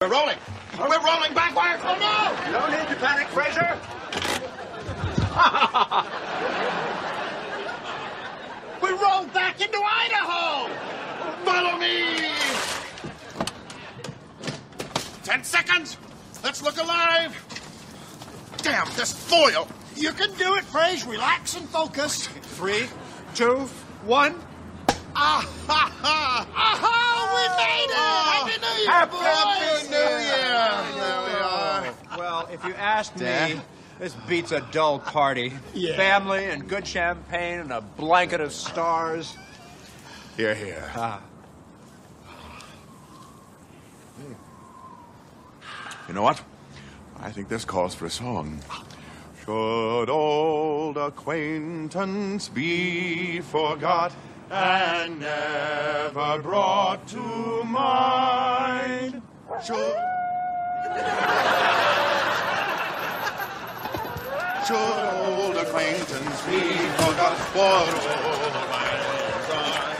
We're rolling. We're rolling backwards. Oh, no! No need to panic, Fraser. We rolled back into Idaho. Follow me. 10 seconds. Let's look alive. Damn, this foil. You can do it, Fraser. Relax and focus. 3, 2, 1. Ah, ha, ha. Aha! We made it! Happy New Year, Happy boys! New Year. There we are. Well, if you ask me, this beats a dull party. Yeah. Family and good champagne and a blanket of stars. Here, here. You know what? I think this calls for a song. Should old acquaintance be forgot and never brought to mind? Should old acquaintance be forgot for old lang syne?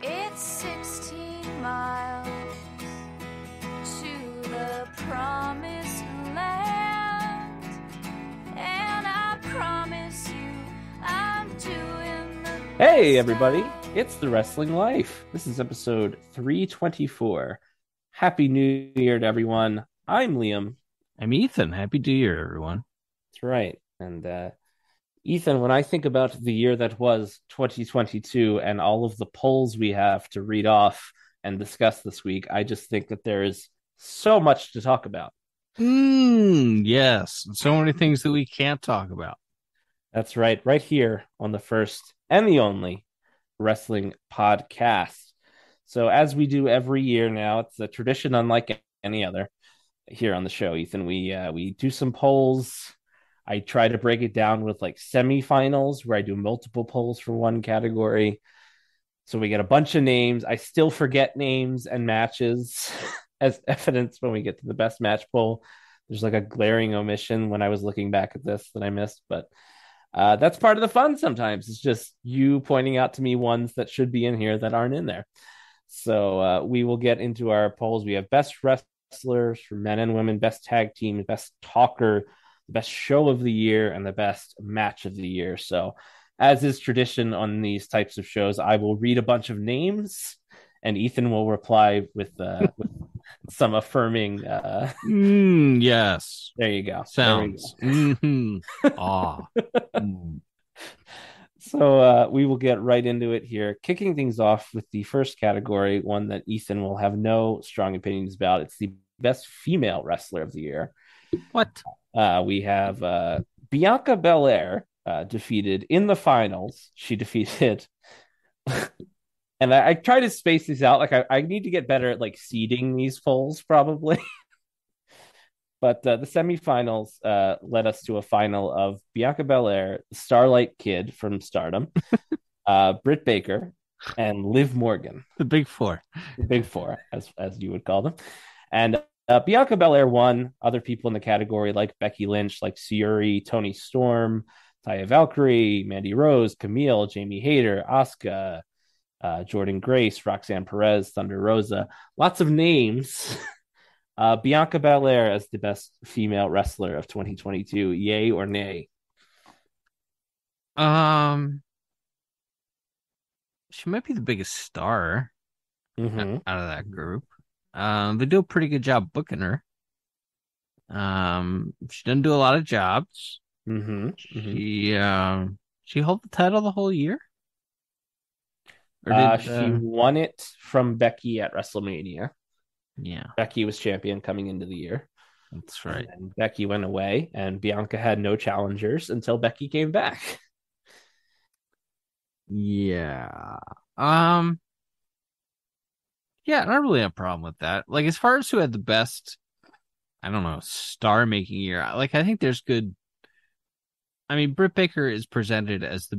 It's 16 miles to the promised land, and I promise you I'm doing the Hey, best everybody. I It's The Wrestling Life. This is episode 324. Happy New Year to everyone. I'm Liam. I'm Ethan. Happy New Year, everyone. That's right. And Ethan, when I think about the year that was 2022 and all of the polls we have to read off and discuss this week, I just think that there is so much to talk about. Yes. So many things that we can't talk about. That's right. Right here on the first and the only wrestling podcast. So as we do every year now, it's a tradition unlike any other here on the show, Ethan. We do some polls. I try to break it down with like semifinals where I do multiple polls for one category. So we get a bunch of names. I still forget names and matches as evidence when we get to the best match poll. There's like a glaring omission when I was looking back at this that I missed, but that's part of the fun sometimes. It's just you pointing out to me ones that should be in here that aren't in there. So we will get into our polls. We have best wrestlers for men and women, best tag team, best talker, the best show of the year, and the best match of the year. So as is tradition on these types of shows, I will read a bunch of names and Ethan will reply with some affirming. Yes. There you go. Sounds. Ah. So we will get right into it here, kicking things off with the first category, one that Ethan will have no strong opinions about. It's the best female wrestler of the year. What? We have Bianca Belair defeated in the finals. She defeated, and I try to space these out. Like I need to get better at like seeding these polls probably. But the semifinals led us to a final of Bianca Belair, Starlight Kid from Stardom, Britt Baker, and Liv Morgan. The Big Four. The Big Four, as you would call them. And Bianca Belair won. Other people in the category like Becky Lynch, like Syuri, Toni Storm, Taya Valkyrie, Mandy Rose, Camille, Jamie Hayter, Asuka, Jordan Grace, Roxanne Perez, Thunder Rosa. Lots of names. Bianca Belair as the best female wrestler of 2022. Yay or nay? She might be the biggest star out of that group. They do a pretty good job booking her. She doesn't do a lot of jobs. She held the title the whole year. Or she won it from Becky at WrestleMania. Yeah, Becky was champion coming into the year. That's right. And Becky went away, and Bianca had no challengers until Becky came back. Yeah. Yeah, I don't really have a problem with that. Like, as far as who had the best, I don't know, star-making year, like, I think there's good. I mean, Britt Baker is presented as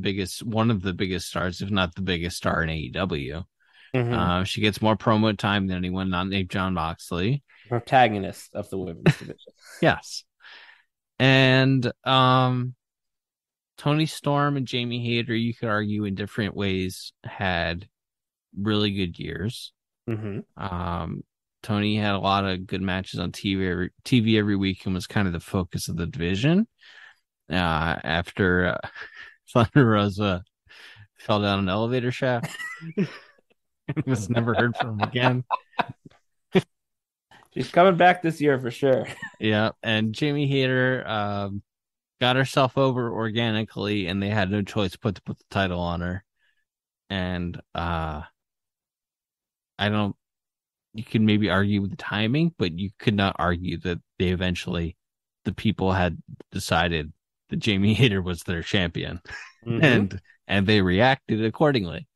one of the biggest stars, if not the biggest star in AEW. She gets more promo time than anyone not named Jon Moxley. Protagonist of the women's division. Yes. And Tony Storm and Jamie Hayter, you could argue in different ways, had really good years. Mm-hmm. Tony had a lot of good matches on TV every week and was kind of the focus of the division. After Thunder Rosa fell down an elevator shaft, was never heard from again. She's coming back this year for sure. Yeah, and Jamie Hayter got herself over organically, and they had no choice but to put the title on her. And I don't. You could maybe argue with the timing, but you could not argue that the people had decided that Jamie Hayter was their champion, Mm-hmm. and they reacted accordingly.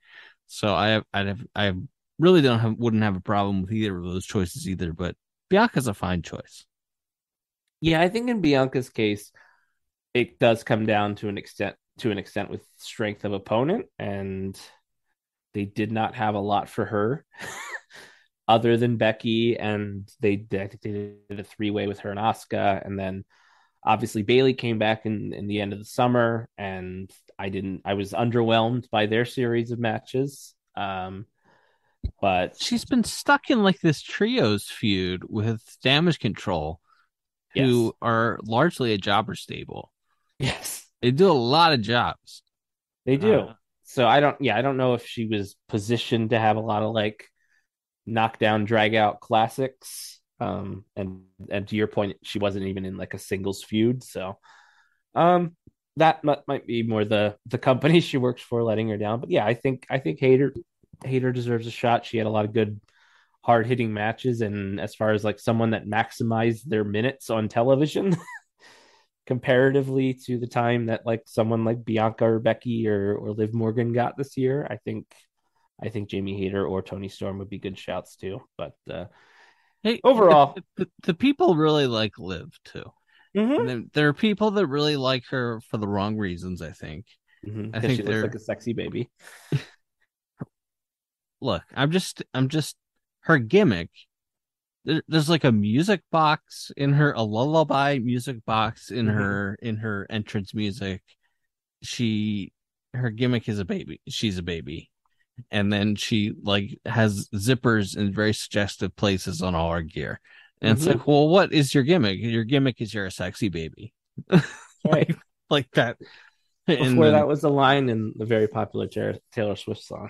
So I really wouldn't have a problem with either of those choices either. But Bianca's a fine choice. Yeah, I think in Bianca's case, it does come down to an extent with strength of opponent, and they did not have a lot for her other than Becky, and I think they did a three-way with her and Asuka, and then obviously Bailey came back in the end of the summer, and I was underwhelmed by their series of matches. But She's been stuck in like this trios feud with Damage Control, yes, who are largely a jobber stable. yes, They do a lot of jobs. they do. So I don't know if she was positioned to have a lot of like knockdown drag out classics. And to your point, she wasn't even in like a singles feud. So um that might be more the company she works for letting her down. But yeah, I think Hater deserves a shot. She had a lot of good hard hitting matches, and as far as like someone that maximized their minutes on television comparatively to the time that like someone like Bianca or Becky or Liv Morgan got this year, I think Jamie Hayter or Tony Storm would be good shouts too. But Hey, overall, the people really like Liv too. And mm-hmm, then there are people that really like her for the wrong reasons, I think. mm-hmm, I because think she looks they're like a sexy baby. look, I'm just her gimmick. There's like a music box in her, a lullaby music box Mm-hmm, in her entrance music. She her gimmick is a baby. She's a baby. And then she like has zippers in very suggestive places on all her gear. And it's mm-hmm. like, well, what is your gimmick? Your gimmick is you're a sexy baby. Right. Like that. And Before then that was a line in the very popular Taylor Swift song.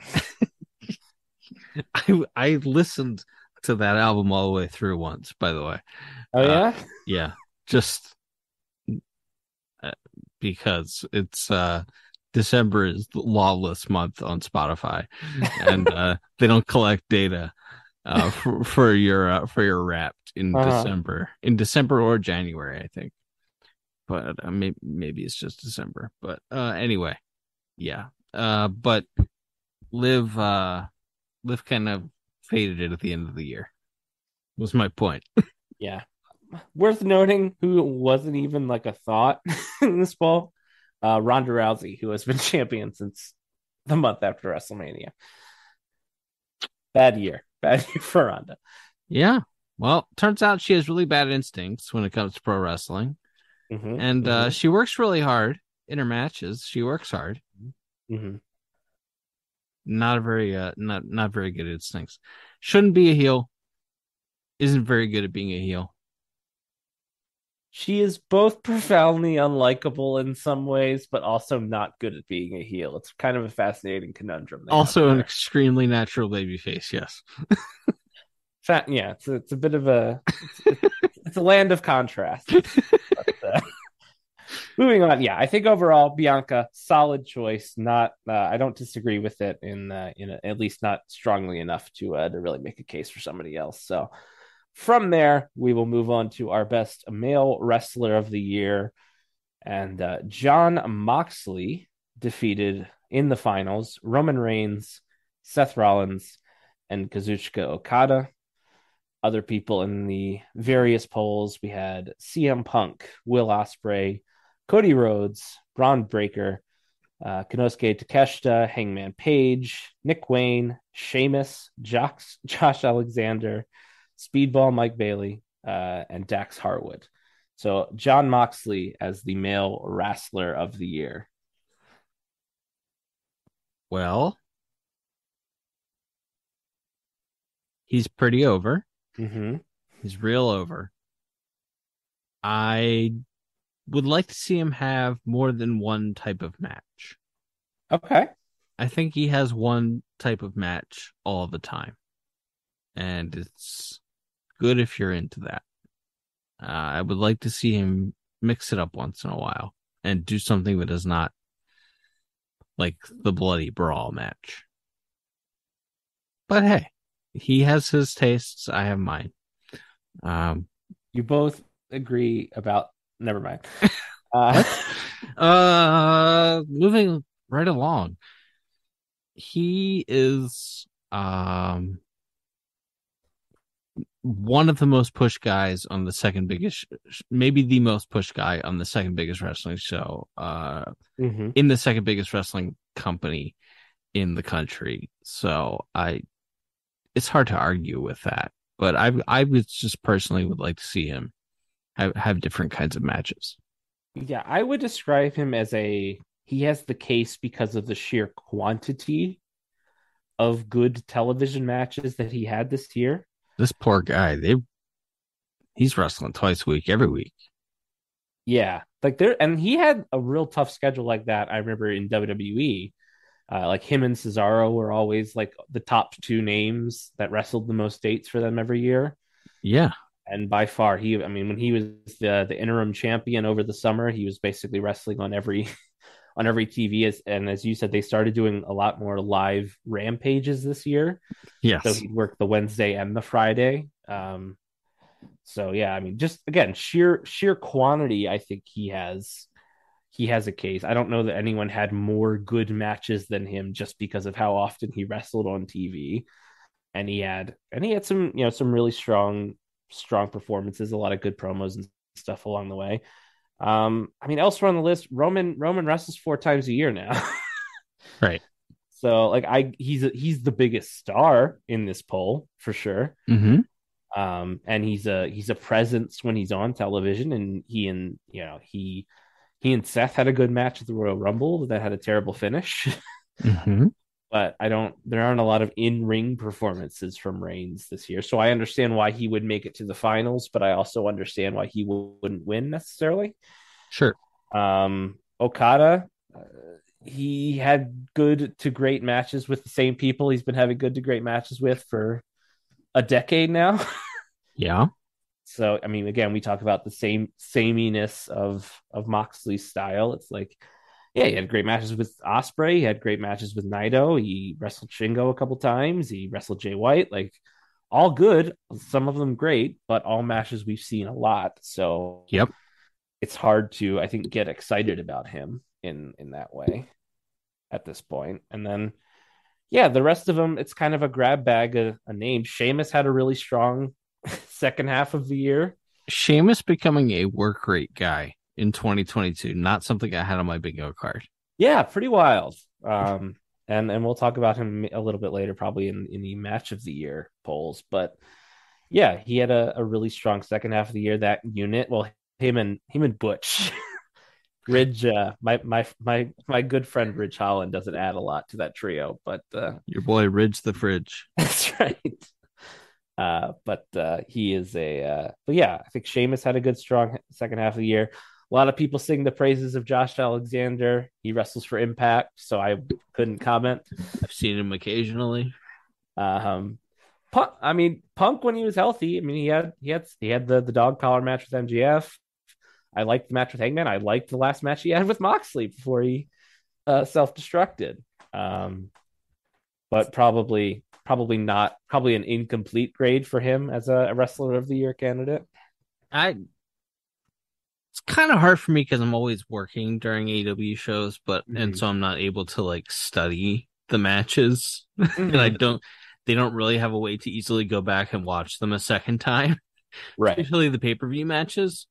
I listened to that album all the way through once, by the way. Oh Uh, yeah. yeah, just because it's December is the lawless month on Spotify, and they don't collect data for your Wrapped Uh-huh. in December or January, I think. But maybe it's just December. But anyway, yeah. But Liv Liv kind of faded it at the end of the year. Was my point. Yeah. Worth noting who wasn't even like a thought in this ball. Ronda Rousey, who has been champion since the month after WrestleMania. Bad year. Bad year for Ronda. Yeah. Well, turns out she has really bad instincts when it comes to pro wrestling, Mm-hmm, and mm-hmm, she works really hard in her matches. She works hard. mm-hmm. Not a very not very good instincts. Shouldn't be a heel. Isn't very good at being a heel. She is both profoundly unlikable in some ways, but also not good at being a heel. It's kind of a fascinating conundrum they have Also an there. extremely natural baby face. Yes. Yeah, it's a bit of it's a land of contrast. But, moving on, yeah, I think overall Bianca solid choice. Not I don't disagree with it at least not strongly enough to really make a case for somebody else. So from there, we will move on to our best male wrestler of the year, and John Moxley defeated in the finals Roman Reigns, Seth Rollins, and Kazuchika Okada. Other people in the various polls, we had CM Punk, Will Ospreay, Cody Rhodes, Braun Breaker, Konosuke Takeshita, Hangman Page, Nick Wayne, Sheamus, Josh Alexander, Speedball Mike Bailey, and Dax Harwood. So John Moxley as the male wrestler of the year. Well, he's pretty over. Mm-hmm. He's real over. I would like to see him have more than one type of match. Okay. I think he has one type of match all the time, and it's good if you're into that. I would like to see him mix it up once in a while and do something that is not like the bloody brawl match. But hey, he has his tastes. I have mine. Um, You both agree about. Never mind. what? Moving right along. He is one of the most pushed guys on the second biggest, maybe the most pushed guy on the second biggest wrestling show, Mm-hmm. in the second biggest wrestling company in the country. So it's hard to argue with that. But I would just personally would like to see him have different kinds of matches. Yeah, I would describe him as he has the case because of the sheer quantity of good television matches that he had this year. This poor guy, he's wrestling twice a week, every week. Yeah, like there, and he had a real tough schedule like that. I remember in WWE, like him and Cesaro were always like the top two names that wrestled the most dates for them every year. Yeah. And by far, I mean, when he was the interim champion over the summer, he was basically wrestling on every on every TV. And as you said, they started doing a lot more live rampages this year. So Yes. he'd work the Wednesday and the Friday. So yeah, I mean, just again, sheer quantity. I think he has a case. I don't know that anyone had more good matches than him just because of how often he wrestled on TV. And he had some some really strong performances, a lot of good promos and stuff along the way. I mean, elsewhere on the list, Roman wrestles 4 times a year now. Right. So like he's the biggest star in this poll for sure. Mm-hmm. And he's a presence when he's on television, and he and Seth had a good match at the Royal Rumble that had a terrible finish. Mm-hmm. But there aren't a lot of in-ring performances from Reigns this year. So I understand why he would make it to the finals, but I also understand why he wouldn't win necessarily. Sure. Okada, he had good to great matches with the same people he's been having good to great matches with for a decade now. Yeah. So I mean, again, we talk about the sameness of Moxley's style. It's like, yeah, he had great matches with Osprey. He had great matches with Naito. He wrestled Shingo a couple times. He wrestled Jay White. Like, all good. Some of them great, but all matches we've seen a lot. So Yep. it's hard to, I think, get excited about him in that way at this point. And then, yeah, the rest of them, it's kind of a grab bag of a name. Sheamus had a really strong second half of the year. Sheamus becoming a work rate guy in 2022, not something I had on my bingo card. Yeah, pretty wild. And we'll talk about him a little bit later, probably in the match of the year polls. But yeah, he had a really strong second half of the year. That unit, well, him and Butch, Ridge, my good friend Ridge Holland doesn't add a lot to that trio, but Your boy Ridge the Fridge. that's right. But he is but yeah, I think Sheamus had a good strong second half of the year. A lot of people sing the praises of Josh Alexander. He wrestles for Impact, so I couldn't comment. I've seen him occasionally. Punk when he was healthy. I mean, he had the dog collar match with MGF. I liked the match with Hangman. I liked the last match he had with Moxley before he self-destructed. But probably an incomplete grade for him as a wrestler of the year candidate. It's kind of hard for me because I'm always working during AEW shows, and so I'm not able to like study the matches, and they don't really have a way to easily go back and watch them a second time, Right. especially the pay-per-view matches.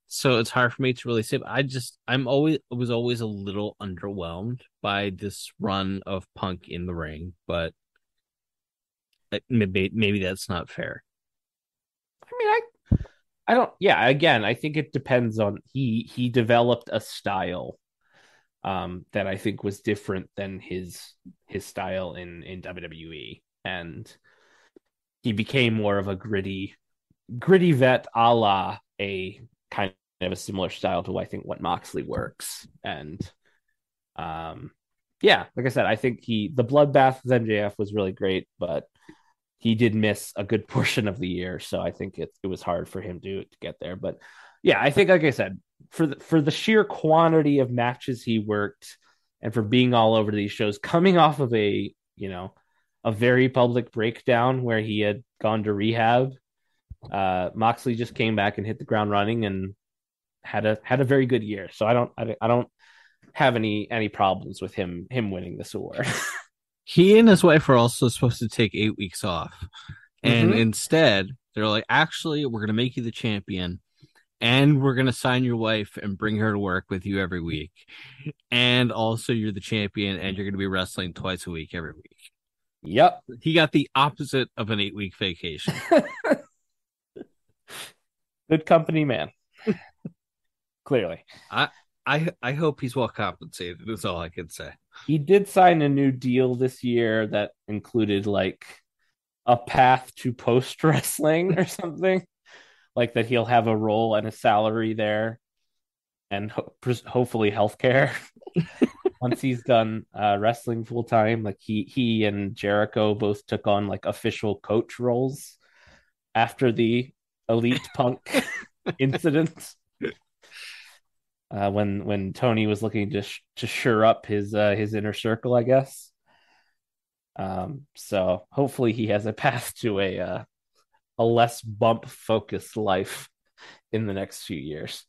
So it's hard for me to really say. But I was always a little underwhelmed by this run of Punk in the ring, but maybe that's not fair. I mean, I don't. Yeah, again, I think it depends on he developed a style that I think was different than his style in WWE, and he became more of a gritty vet, a la a kind of a similar style to I think what Moxley works, and um, yeah, like I said, I think the bloodbath with MJF was really great, but he did miss a good portion of the year, so I think it was hard for him to get there. But yeah, I think like I said, for the sheer quantity of matches he worked, and for being all over these shows, coming off of a very public breakdown where he had gone to rehab, Moxley just came back and hit the ground running and had a very good year. So I don't have any problems with him winning this award. He and his wife are also supposed to take 8 weeks off. And Mhm. instead, they're like, actually, we're going to make you the champion. And we're going to sign your wife and bring her to work with you every week. And also, you're the champion and you're going to be wrestling twice a week every week. Yep. He got the opposite of an 8-week vacation. Good company, man. Clearly. I hope he's well compensated, is all I can say. He did sign a new deal this year that included like a path to post wrestling or something, like that he'll have a role and a salary there, and hopefully healthcare once he's done wrestling full time. Like he and Jericho both took on like official coach roles after the Elite Punk incident. When Tony was looking to shore up his inner circle, I guess. So hopefully he has a path to a less bump focused life in the next few years.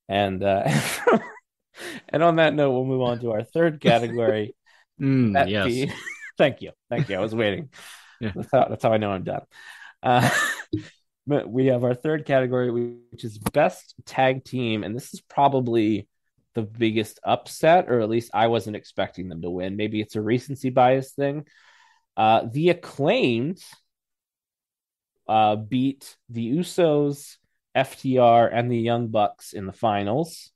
And and on that note, we'll move on to our third category. Yes. Thank you. I was waiting. Yeah. That's how I know I'm done. But we have our third category, which is best tag team, and this is probably the biggest upset, or at least I wasn't expecting them to win. Maybe it's a recency bias thing. The Acclaimed beat the Usos, FTR, and the Young Bucks in the finals.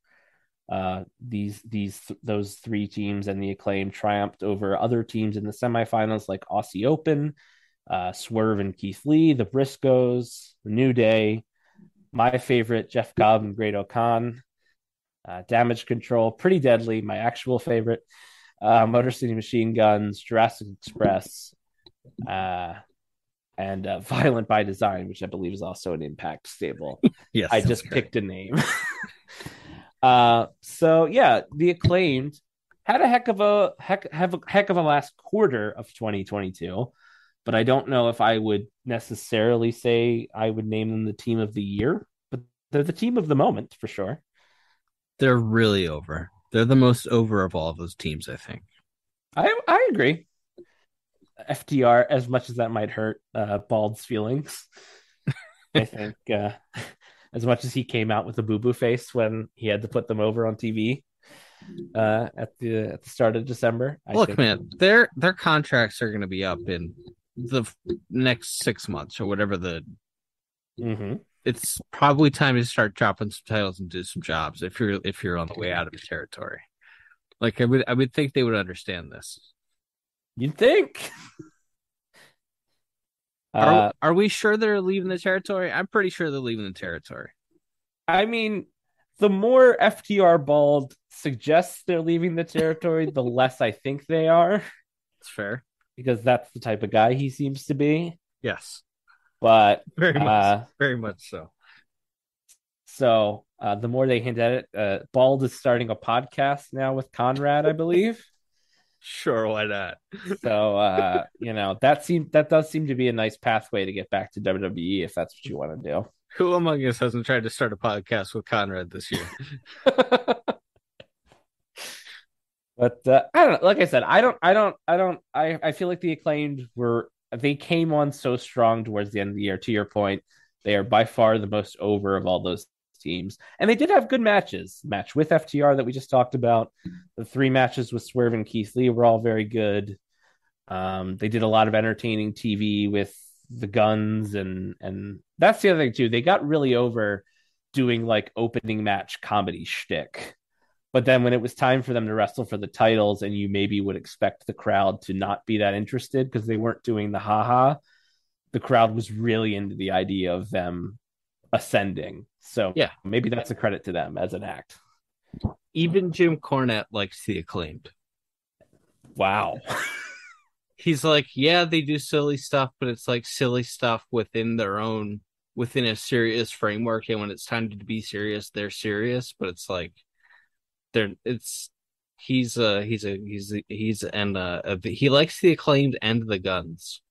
Those three teams and the Acclaim triumphed over other teams in the semifinals like Aussie Open, Swerve and Keith Lee, the Briscoes, the New Day, my favorite Jeff Cobb and Great O'Khan, Damage Control, Pretty Deadly, my actual favorite, Motor City Machine Guns, Jurassic Express, and Violent by Design, which I believe is also an Impact stable. Yes, I just picked a name. So yeah, the Acclaimed had a heck of a last quarter of 2022, but I don't know if I would necessarily say I would name them the team of the year, but they're the team of the moment for sure. They're really over. They're the most over of all of those teams, I think. I agree. FTR, as much as that might hurt Bald's feelings, I think as much as he came out with a boo-boo face when he had to put them over on TV at the start of December. Look, man, their contracts are going to be up in the next 6 months or whatever It's probably time to start dropping some titles and do some jobs if you're on the way out of the territory. Like I would think they would understand this. You'd think. Are we sure they're leaving the territory? I'm pretty sure they're leaving the territory. I mean, the more FTR Bald suggests they're leaving the territory, the less I think they are. It's fair. Because that's the type of guy he seems to be. Yes. But very much so. So the more they hint at it, Bald is starting a podcast now with Conrad, I believe. Sure, why not? So that does seem to be a nice pathway to get back to WWE if that's what you want to do. Who among us hasn't tried to start a podcast with Conrad this year? But I don't know. Like I said, I feel like the Acclaimed they came on so strong towards the end of the year. To your point, they are by far the most over of all those teams. And they did have good matches. Match with FTR that we just talked about. The 3 matches with Swerve and Keith Lee were all very good. They did a lot of entertaining TV with the guns, and that's the other thing too. They got really over doing like opening match comedy shtick. But then when it was time for them to wrestle for the titles, and you maybe would expect the crowd to not be that interested because they weren't doing the haha, the crowd was really into the idea of them ascending. So Yeah. maybe that's a credit to them as an act. Even Jim Cornette likes the Acclaimed. Wow. He's like, yeah, they do silly stuff, but it's like silly stuff within within a serious framework. And when it's time to be serious, they're serious. But it's like, they're it's he likes the Acclaimed and the Guns.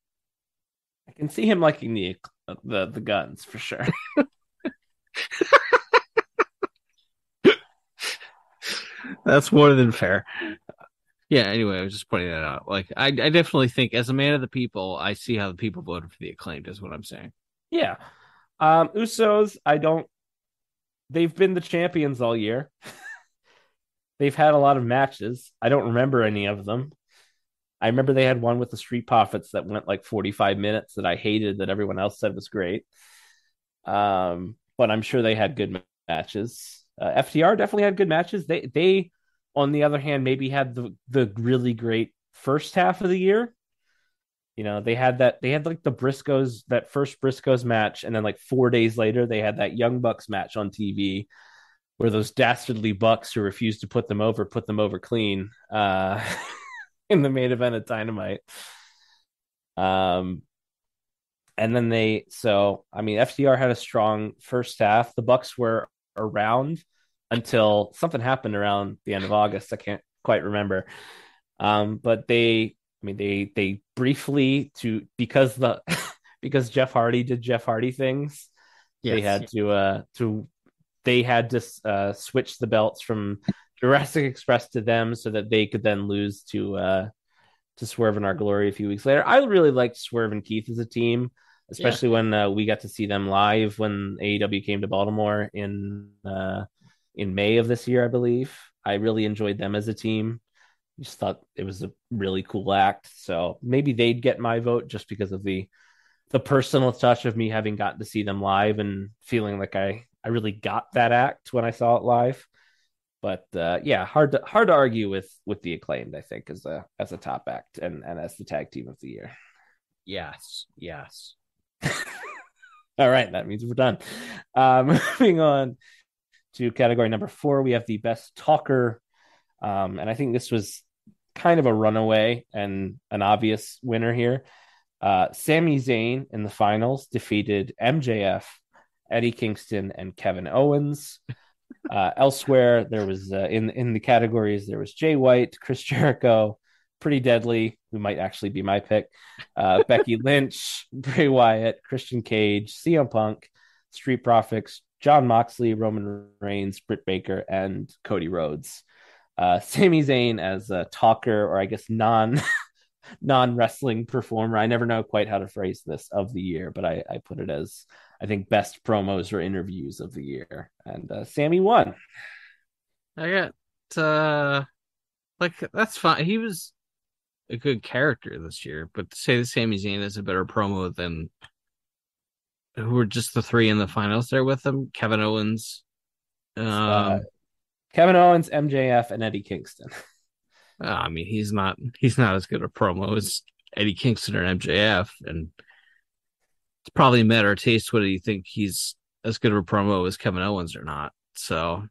I can see him liking the guns for sure. That's more than fair. Yeah, anyway, I was just pointing that out. Like, I definitely think, as a man of the people, I see how the people voted for the Acclaimed, is what I'm saying. Yeah. Usos, they've been the champions all year. They've had a lot of matches. I don't remember any of them. I remember they had one with the Street Profits that went like 45 minutes that I hated, that everyone else said was great. But I'm sure they had good matches. FTR definitely had good matches. They on the other hand maybe had the really great first half of the year. They had like the Briscoes, that first Briscoes match, and then like 4 days later they had that Young Bucks match on TV where those dastardly Bucks who refused to put them over clean in the main event of Dynamite. And then FTR had a strong first half. The Bucks were around until something happened around the end of August. I can't quite remember. But they briefly because Jeff Hardy did Jeff Hardy things. Yes. They had to switch the belts from Jurassic Express to them so that they could then lose to Swerve and Our Glory a few weeks later. I really liked Swerve and Keith as a team, especially when we got to see them live when AEW came to Baltimore in May of this year, I believe. I really enjoyed them as a team. Just thought it was a really cool act. So maybe they'd get my vote just because of the personal touch of me having gotten to see them live and feeling like I really got that act when I saw it live. But hard to argue with the Acclaimed, I think, as a top act and as the tag team of the year. Yes. All right, that means we're done. Moving on to category number 4, we have the best talker. And I think this was kind of a runaway and an obvious winner here. Sami Zayn in the finals defeated MJF, Eddie Kingston, and Kevin Owens. Elsewhere, there was in the categories, there was Jay White, Chris Jericho, Pretty Deadly, who might actually be my pick, Becky Lynch, Bray Wyatt, Christian Cage, CM Punk, Street Profits, John Moxley, Roman Reigns, Britt Baker, and Cody Rhodes. Sami Zayn as a talker, or I guess non-wrestling performer. I never know quite how to phrase this, of the year, but I put it as, I think, best promos or interviews of the year. And Sammy won. I got that's fine. He was a good character this year, but to say that Sami Zayn is a better promo than who were just the 3 in the finals there with him, Kevin Owens, MJF, and Eddie Kingston. I mean, he's not as good a promo as Eddie Kingston or MJF, and it's probably a matter of taste whether you think he's as good of a promo as Kevin Owens or not. So,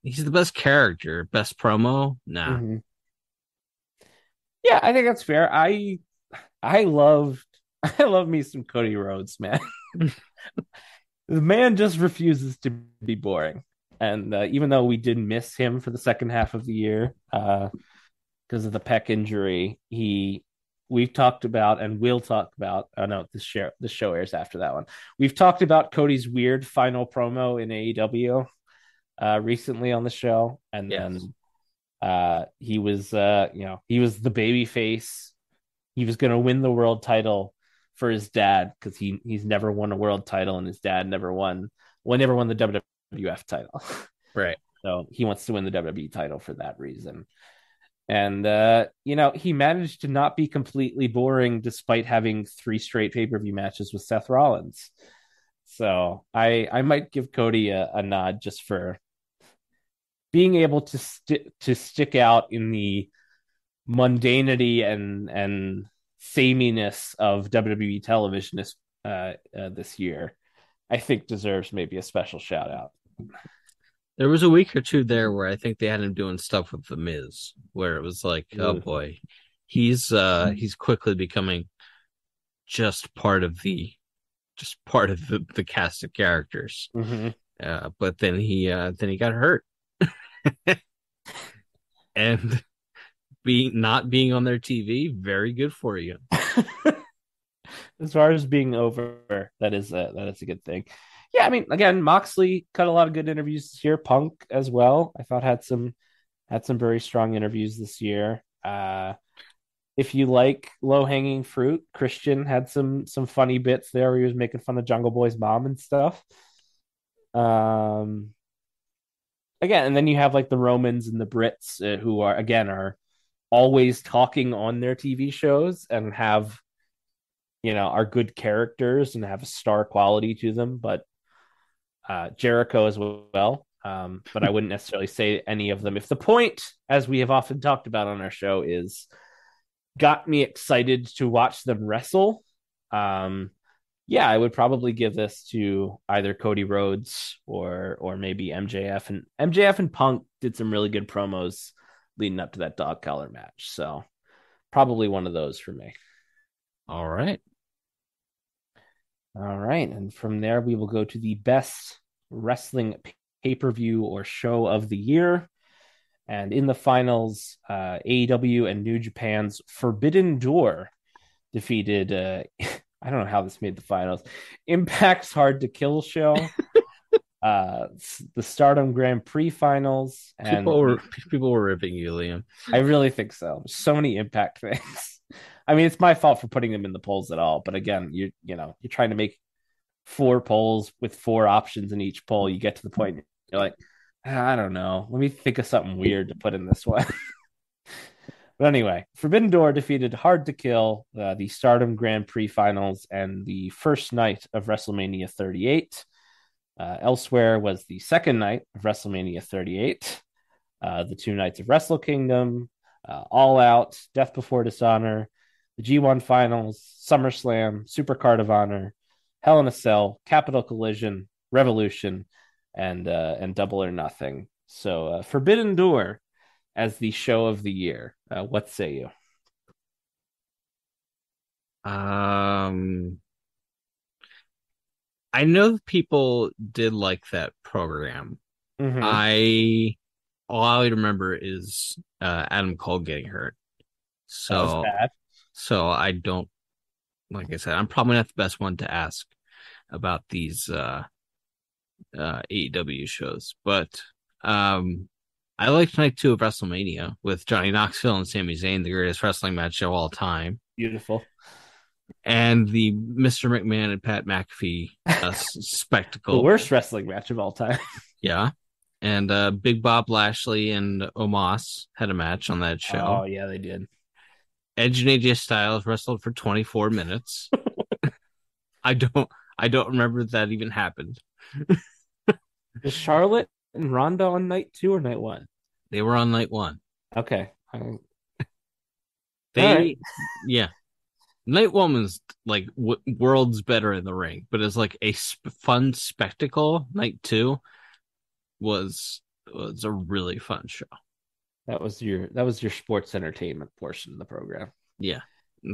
he's the best character, best promo. Nah. Mm-hmm. Yeah, I think that's fair. I love me some Cody Rhodes, man. The man just refuses to be boring. And even though we did miss him for the second half of the year because of the pec injury, we've talked about and will talk about. Oh no, this show airs after that one. We've talked about Cody's weird final promo in AEW recently on the show, and then he was the baby face. He was going to win the world title for his dad because he's never won a world title, and his dad never won the WWF title. Right. So he wants to win the WWE title for that reason. And he managed to not be completely boring despite having 3 straight pay-per-view matches with Seth Rollins. So I might give Cody a nod just for being able to stick out in the mundanity and sameness of WWE television this year. I think deserves maybe a special shout out. There was a week or two there where I think they had him doing stuff with the Miz, where it was like, oh boy, he's quickly becoming just part of the cast of characters. Mm-hmm. But then he got hurt, and not being on their TV, very good for you. As far as being over, that is a good thing. Yeah, I mean, again, Moxley cut a lot of good interviews this year. Punk as well, I thought had some very strong interviews this year. If you like low hanging fruit, Christian had some funny bits there where he was making fun of Jungle Boy's mom and stuff. Again, and then you have like the Romans and the Brits who are always talking on their TV shows and have are good characters and have a star quality to them, but Jericho as well. But I wouldn't necessarily say any of them. If the point, as we have often talked about on our show, is got me excited to watch them wrestle, I would probably give this to either Cody Rhodes or maybe MJF. And MJF and Punk did some really good promos leading up to that dog collar match. So probably one of those for me. All right. And from there, we will go to the best wrestling pay-per-view or show of the year. And in the finals, AEW and New Japan's Forbidden Door defeated, I don't know how this made the finals, Impact's Hard to Kill show, the Stardom Grand Prix finals. And people were ripping you, Liam. I really think so. So many Impact things. I mean, it's my fault for putting them in the polls at all. But again, you're trying to make 4 polls with 4 options in each poll. You get to the point you're like, I don't know. Let me think of something weird to put in this one. But anyway, Forbidden Door defeated Hard to Kill, the Stardom Grand Prix finals, and the first night of WrestleMania 38. Elsewhere was the second night of WrestleMania 38, the 2 nights of Wrestle Kingdom, All Out, Death Before Dishonor, the G1 Finals, SummerSlam, Supercard of Honor, Hell in a Cell, Capital Collision, Revolution, and Double or Nothing. So Forbidden Door as the show of the year. What say you? I know people did like that program. Mm-hmm. All I remember is Adam Cole getting hurt. So that was bad. So I don't, like I said, I'm probably not the best one to ask about these AEW shows, but I liked night 2 of WrestleMania with Johnny Knoxville and Sami Zayn, the greatest wrestling match of all time. Beautiful. And the Mr. McMahon and Pat McAfee spectacle. The worst wrestling match of all time. Yeah. And Big Bob Lashley and Omos had a match on that show. Oh, yeah, they did. Edge and AJ Styles wrestled for 24 minutes. I don't remember that even happened. Was Charlotte and Ronda on night 2 or night 1? They were on night 1. Okay. Yeah. Night 1 was like worlds better in the ring, but as like a fun spectacle, night 2 was a really fun show. That was your sports entertainment portion of the program. Yeah.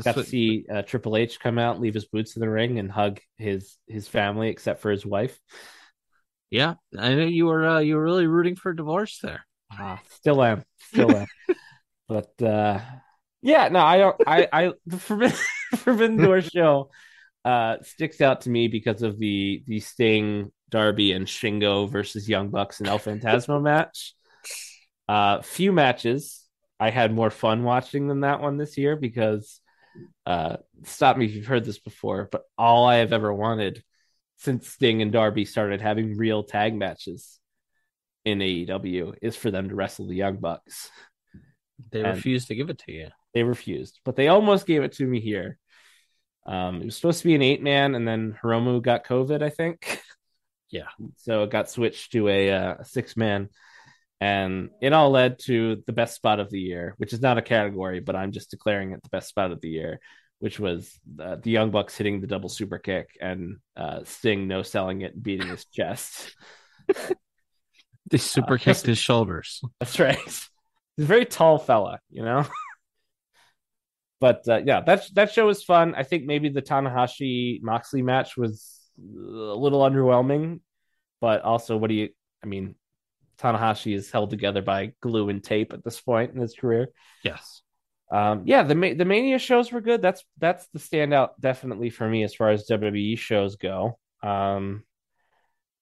Got to see Triple H come out, leave his boots in the ring, and hug his family, except for his wife. Yeah, I know you were really rooting for divorce there. Still am. But yeah, no, I don't. The Forbidden Door show sticks out to me because of the Sting, Darby, and Shingo versus Young Bucks and El Phantasmo match. Few matches I had more fun watching than that one this year because stop me if you've heard this before, but all I have ever wanted since Sting and Darby started having real tag matches in AEW is for them to wrestle the Young Bucks. They and refused to give it to you. they refused, but they almost gave it to me here. It was supposed to be an 8-man, and then Hiromu got COVID, I think. Yeah. So it got switched to a 6-man, and it all led to the best spot of the year, which is not a category, but I'm just declaring it the best spot of the year, which was the Young Bucks hitting the double super kick and Sting no selling it and beating his chest. They super kicked his shoulders. That's right. He's a very tall fella, you know. But yeah, that show was fun. I think maybe the Tanahashi Moxley match was a little underwhelming, but also, what do you? I mean, Tanahashi is held together by glue and tape at this point in his career. Yes. Yeah, the Mania shows were good. That's the standout definitely for me as far as WWE shows go. And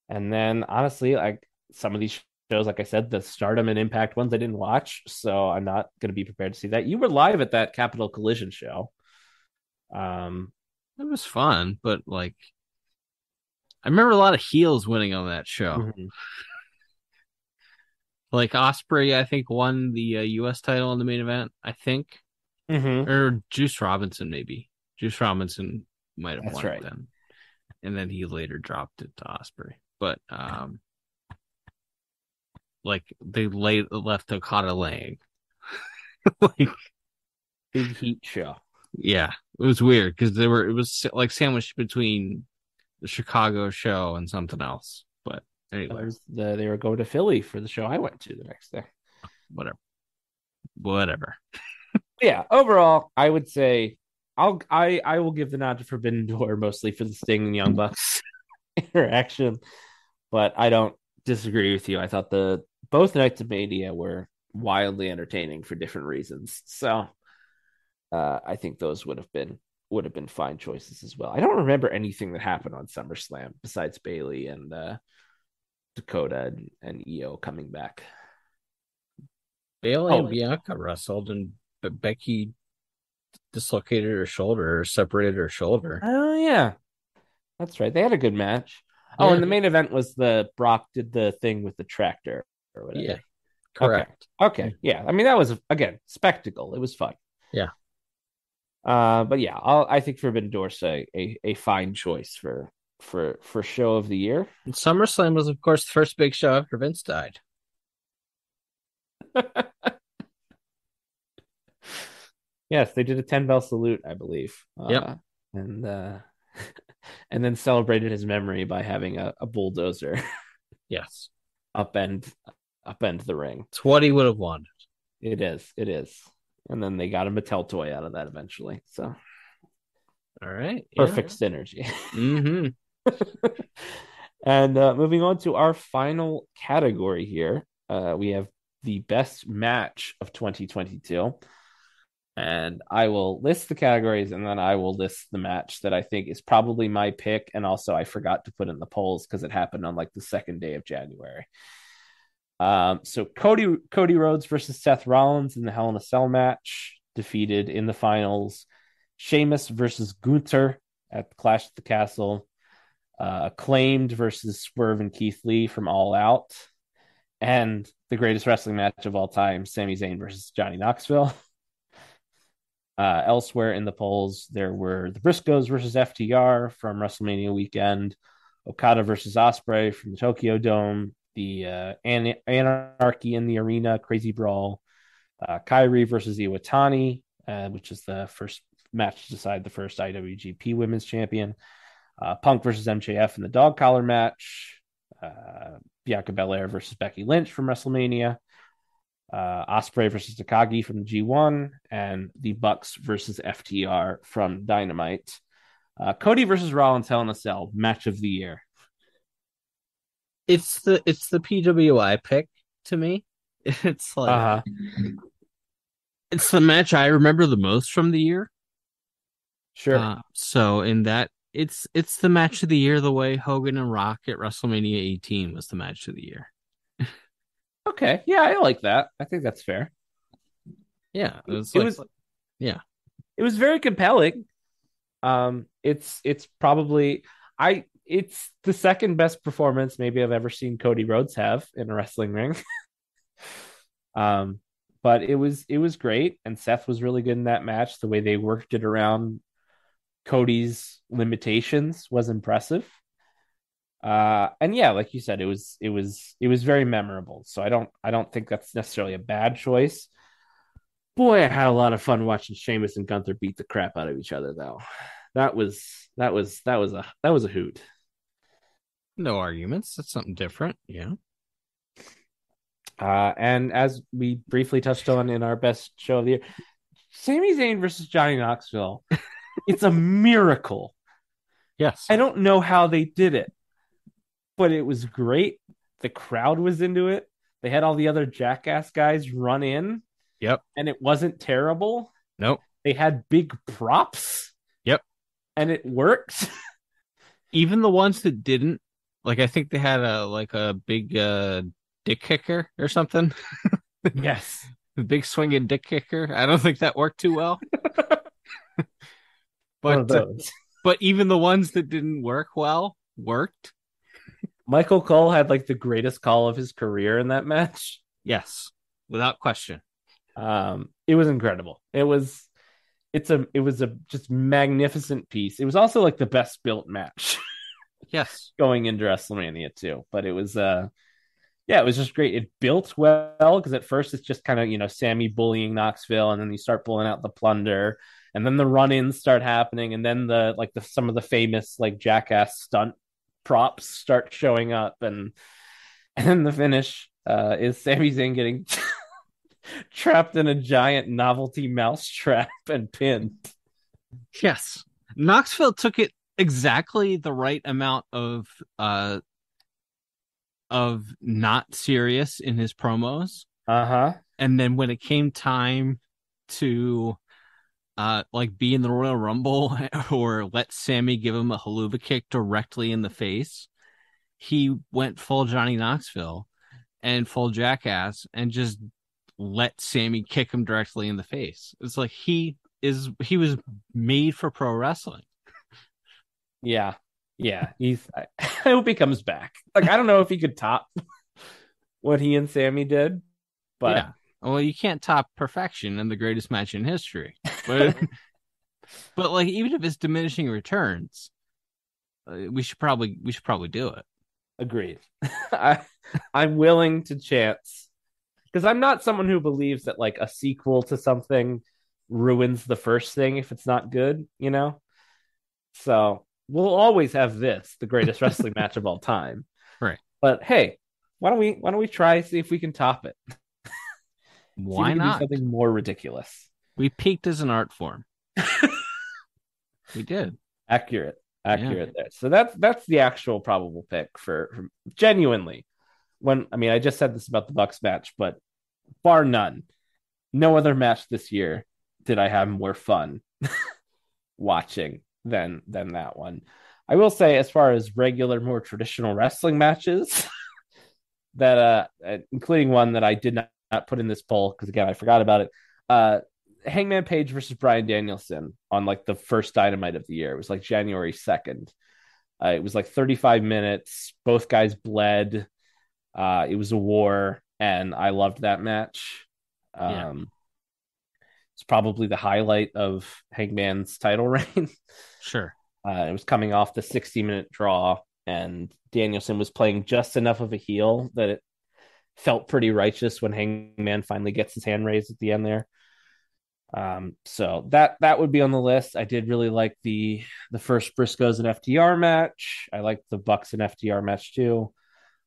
then honestly, like some of these shows, like I said, the Stardom and Impact ones I didn't watch, so I'm not going to be prepared to see that. You were live at that Capital Collision show. It was fun, but like I remember a lot of heels winning on that show. Mm-hmm. Like Ospreay, I think, won the U.S. title in the main event, I think. Mm-hmm. Or Juice Robinson, maybe. Juice Robinson might have That's won right. it then. And then he later dropped it to Ospreay. But like they left Okada laying. Like Big heat show. yeah, it was weird because it was like sandwiched between the Chicago show and something else. But anyway, They were going to Philly for the show I went to the next day. Whatever. Yeah, overall, I would say I will give the nod to Forbidden Door mostly for the Sting and Young Bucks interaction, but I don't disagree with you. I thought both nights of Mania were wildly entertaining for different reasons. So I think those would have been fine choices as well. I don't remember anything that happened on SummerSlam besides Bayley and Dakota and Io coming back. Bayley and Bianca wrestled, and Becky dislocated her shoulder or separated her shoulder. Oh yeah, that's right. They had a good match. Oh, and the main event was the Brock did the thing with the tractor or whatever. Yeah, correct. Okay. Yeah. I mean, that was again spectacle. It was fun. Yeah. But yeah, I think Forbidden Door's a fine choice for show of the year. And SummerSlam was, of course, the first big show after Vince died. Yes, they did a 10-bell salute, I believe. Yep. And and then celebrated his memory by having a bulldozer. Yes. upend the ring. It's what he would have wanted. It is. And then they got a Mattel toy out of that eventually. So all right. Perfect synergy. Mm-hmm. And moving on to our final category here. We have the best match of 2022. And I will list the categories and then I will list the match that I think is probably my pick. And also I forgot to put in the polls because it happened on like the second day of January. So Cody Rhodes versus Seth Rollins in the Hell in a Cell match, defeated in the finals. Sheamus versus Gunther at Clash at the Castle. Acclaimed versus Swerve and Keith Lee from All Out. And the greatest wrestling match of all time, Sami Zayn versus Johnny Knoxville. Elsewhere in the polls, there were the Briscoes versus FTR from WrestleMania weekend, Okada versus Ospreay from the Tokyo Dome, the Anarchy in the Arena, Crazy Brawl, Kyrie versus Iwatani, which is the first match to decide the first IWGP Women's Champion, Punk versus MJF in the dog collar match, Bianca Belair versus Becky Lynch from WrestleMania, Ospreay versus Takagi from the G1, and the Bucks versus FTR from Dynamite. Cody versus Rollins Hell in a Cell match of the year. It's the PWI pick to me. It's like it's the match I remember the most from the year. Sure. So in that it's the match of the year the way Hogan and Rock at WrestleMania 18 was the match of the year. Okay. Yeah, I like that. I think that's fair. Yeah. It was very compelling. It's probably it's the second best performance maybe I've ever seen Cody Rhodes have in a wrestling ring. but it was great, and Seth was really good in that match. The way they worked it around Cody's limitations was impressive. And yeah, like you said, it was very memorable. So I don't think that's necessarily a bad choice. Boy, I had a lot of fun watching Sheamus and Gunther beat the crap out of each other, though. That was a hoot. No arguments. That's something different. Yeah. And as we briefly touched on in our best show of the year, Sami Zayn versus Johnny Knoxville. It's a miracle. Yes. I don't know how they did it, but it was great. The crowd was into it. They had all the other Jackass guys run in, Yep. and it wasn't terrible. Nope. They had big props, Yep. and it worked. Even the ones that didn't, like I think they had a big dick kicker or something. Yes. The big swinging dick kicker. I don't think that worked too well. One of But those. but even the ones that didn't work well worked. Michael Cole had like the greatest call of his career in that match. Yes, without question. It was incredible. It was a just magnificent piece. It was also like the best built match Yes. going into WrestleMania too. But it was yeah, it was just great. It built well because at first it's just kind of, Sammy bullying Knoxville, and then you start pulling out the plunder, and then the run-ins start happening, and then the some of the famous like Jackass stunt props start showing up, and then the finish is Sami Zayn getting trapped in a giant novelty mouse trap and pinned. Yes. Knoxville took it exactly the right amount of not serious in his promos. Uh-huh. And then when it came time to like be in the Royal Rumble or let Sammy give him a haluva kick directly in the face, he went full Johnny Knoxville and full Jackass and just let Sammy kick him directly in the face. It's like he was made for pro wrestling. Yeah. Yeah. I hope he comes back. Like, I don't know if he could top what he and Sammy did, but Yeah. Well, you can't top perfection in the greatest match in history. But but like even if it's diminishing returns, we should probably do it. agreed. I'm willing to chance, because I'm not someone who believes that like a sequel to something ruins the first thing if it's not good. So we'll always have this, the greatest wrestling match of all time. Right. But hey, why don't we try see if we can top it? See if we Why can do not? something more ridiculous. We peaked as an art form. We did. Accurate there. So that's the actual probable pick for genuinely. I just said this about the Bucks match, but bar none, no other match this year did I have more fun watching than that one. I will say, as far as regular, more traditional wrestling matches, that including one that I did not put in this poll because again I forgot about it. Hangman Page versus Bryan Danielson on like the first Dynamite of the year. It was like January 2nd. It was like 35 minutes. Both guys bled. It was a war, and I loved that match. It's probably the highlight of Hangman's title reign. Sure. It was coming off the 60-minute draw, and Danielson was playing just enough of a heel that it felt pretty righteous when Hangman finally gets his hand raised at the end there. So that would be on the list. I did really like the first Briscoes and FTR match. I liked the Bucks and FTR match too.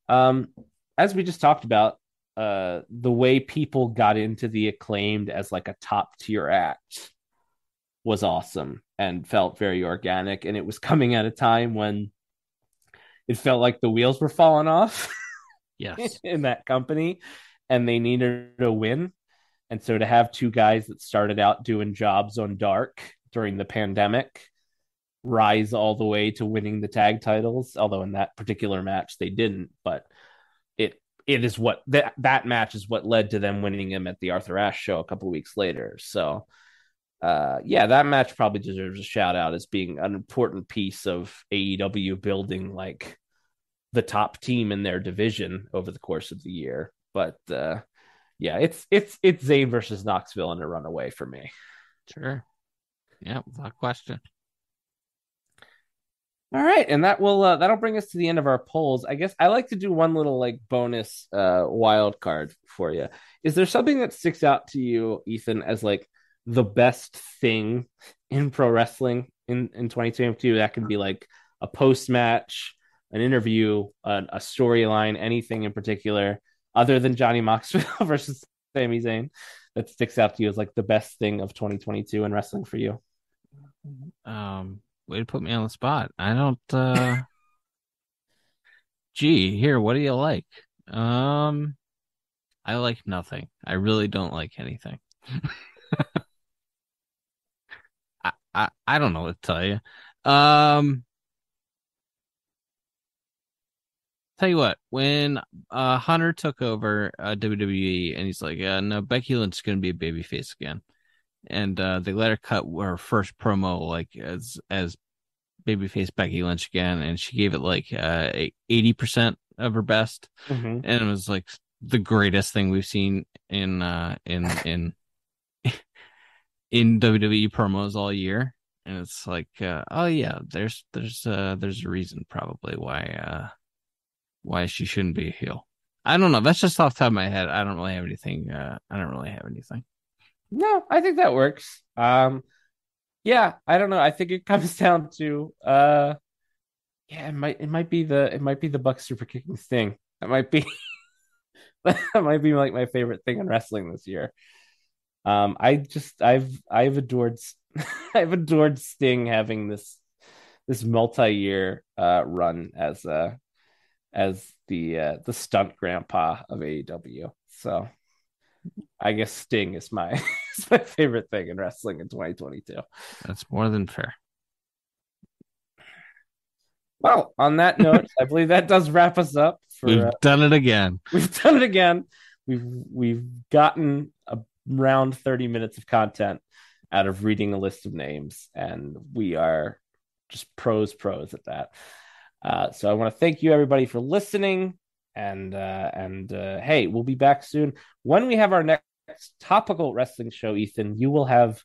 As we just talked about, the way people got into the Acclaimed as like a top tier act was awesome and felt very organic. And it was coming at a time when it felt like the wheels were falling off Yes. in that company, and they needed a win. And so to have two guys that started out doing jobs on Dark during the pandemic rise all the way to winning the tag titles, although in that particular match they didn't, but it is what that match is what led to them winning him at the Arthur Ashe show a couple weeks later. So yeah, that match probably deserves a shout out as being an important piece of AEW building like the top team in their division over the course of the year. But yeah, it's Zayn versus Knoxville in a runaway for me. Sure. Yeah, without question. All right, and that'll bring us to the end of our polls. I guess I like to do one little like bonus wild card for you. Is there something that sticks out to you, Ethan, as like the best thing in pro wrestling in 2022? That can be like a post match, an interview, a storyline, anything in particular, other than Johnny Knoxville versus Sami Zayn, that sticks out to you as like the best thing of 2022 in wrestling for you. Way to put me on the spot. I don't gee, here, what do you like? I like nothing. I really don't like anything. I don't know what to tell you. Tell you what, when Hunter took over WWE and he's like, no, Becky Lynch is gonna be a babyface again. And they let her cut her first promo like as babyface Becky Lynch again, and she gave it like 80% of her best, Mm-hmm. and it was like the greatest thing we've seen in WWE promos all year. And it's like, oh yeah, there's a reason probably why she shouldn't be a heel. I don't know. That's just off the top of my head. I don't really have anything. No, I think that works. Yeah, I don't know. I think it comes down to yeah, it might be the Buck super kicking Sting. That might be that might be like my favorite thing in wrestling this year. I've adored I've adored Sting having this multi-year run as the stunt grandpa of AEW. So I guess Sting is my is my favorite thing in wrestling in 2022. That's more than fair. Well, on that note, I believe that does wrap us up. We've done it again. We've done it again. We've gotten around 30 minutes of content out of reading a list of names, and we are just pros at that. So I want to thank you everybody for listening, and hey, we'll be back soon when we have our next topical wrestling show. Ethan, you'll have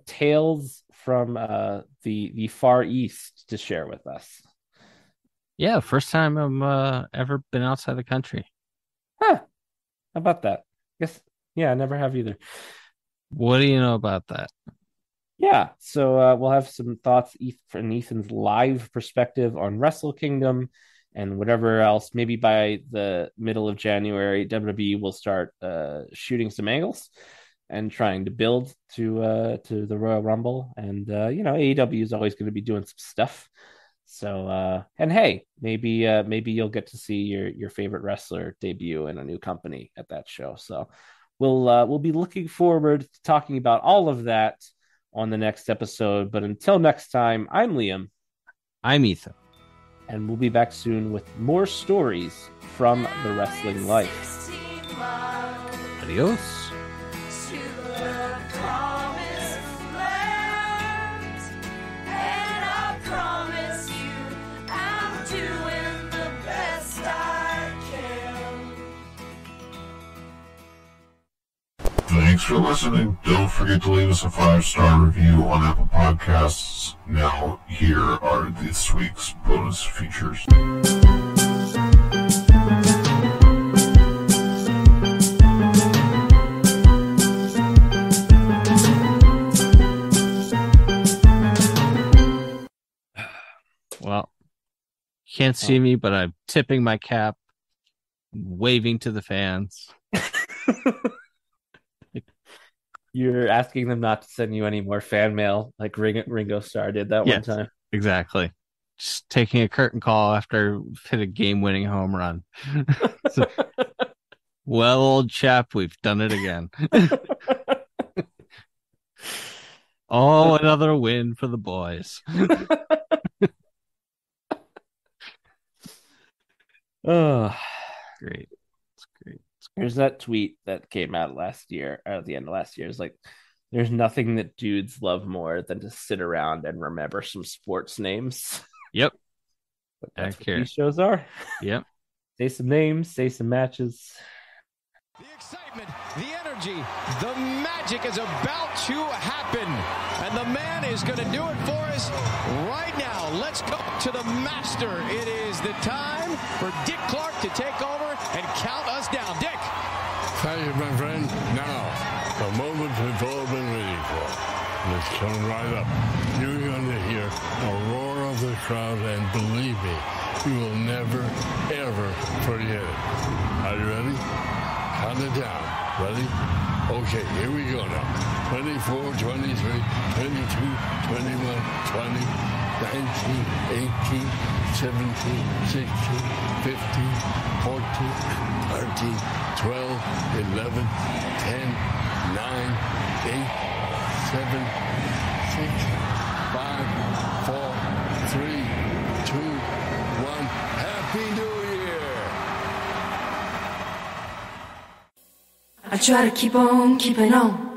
tales from the Far East to share with us. Yeah, first time I'm ever been outside the country. Huh? How about that? Guess yeah, I never have either. What do you know about that? Yeah, so we'll have some thoughts from Ethan's live perspective on Wrestle Kingdom and whatever else. Maybe by the middle of January, WWE will start shooting some angles and trying to build to the Royal Rumble. And AEW is always going to be doing some stuff. So and hey, maybe you'll get to see your favorite wrestler debut in a new company at that show. So we'll be looking forward to talking about all of that on the next episode. But until next time, I'm Liam. I'm Ethan. And we'll be back soon with more stories from the wrestling life. Adios. Thanks for listening. Don't forget to leave us a 5-star review on Apple Podcasts. Now, here are this week's bonus features. Well, can't see me, but I'm tipping my cap, waving to the fans. You're asking them not to send you any more fan mail like Ringo Starr did that one time. Exactly. Just taking a curtain call after hit a game-winning home run. So, well, old chap, we've done it again. Oh, another win for the boys. Oh, Great. There's that tweet that came out last year, or at the end of last year. It's like, there's nothing that dudes love more than to sit around and remember some sports names. Yep. But that's what these shows are. Yep. Say some names, say some matches. The excitement, the energy, the magic is about to happen. And the man is going to do it for us right now. Let's go to the master. It is the time for Dick Clark to take over and count us down. Dick. Thank you, my friend. Now, the moment we've all been waiting for. It's coming right up. You're going to hear a roar of the crowd, and believe me, you will never, ever forget it. Are you ready? Count it down. Ready? Okay, here we go now. 24, 23, 22, 21, 20, 19, 18, 17, 16, 15, 14, 13, 12, 11, 10, 9, 8, 7, 6, 5, 4, 3, 2, 1. Happy New Year! I try to keep on keeping on.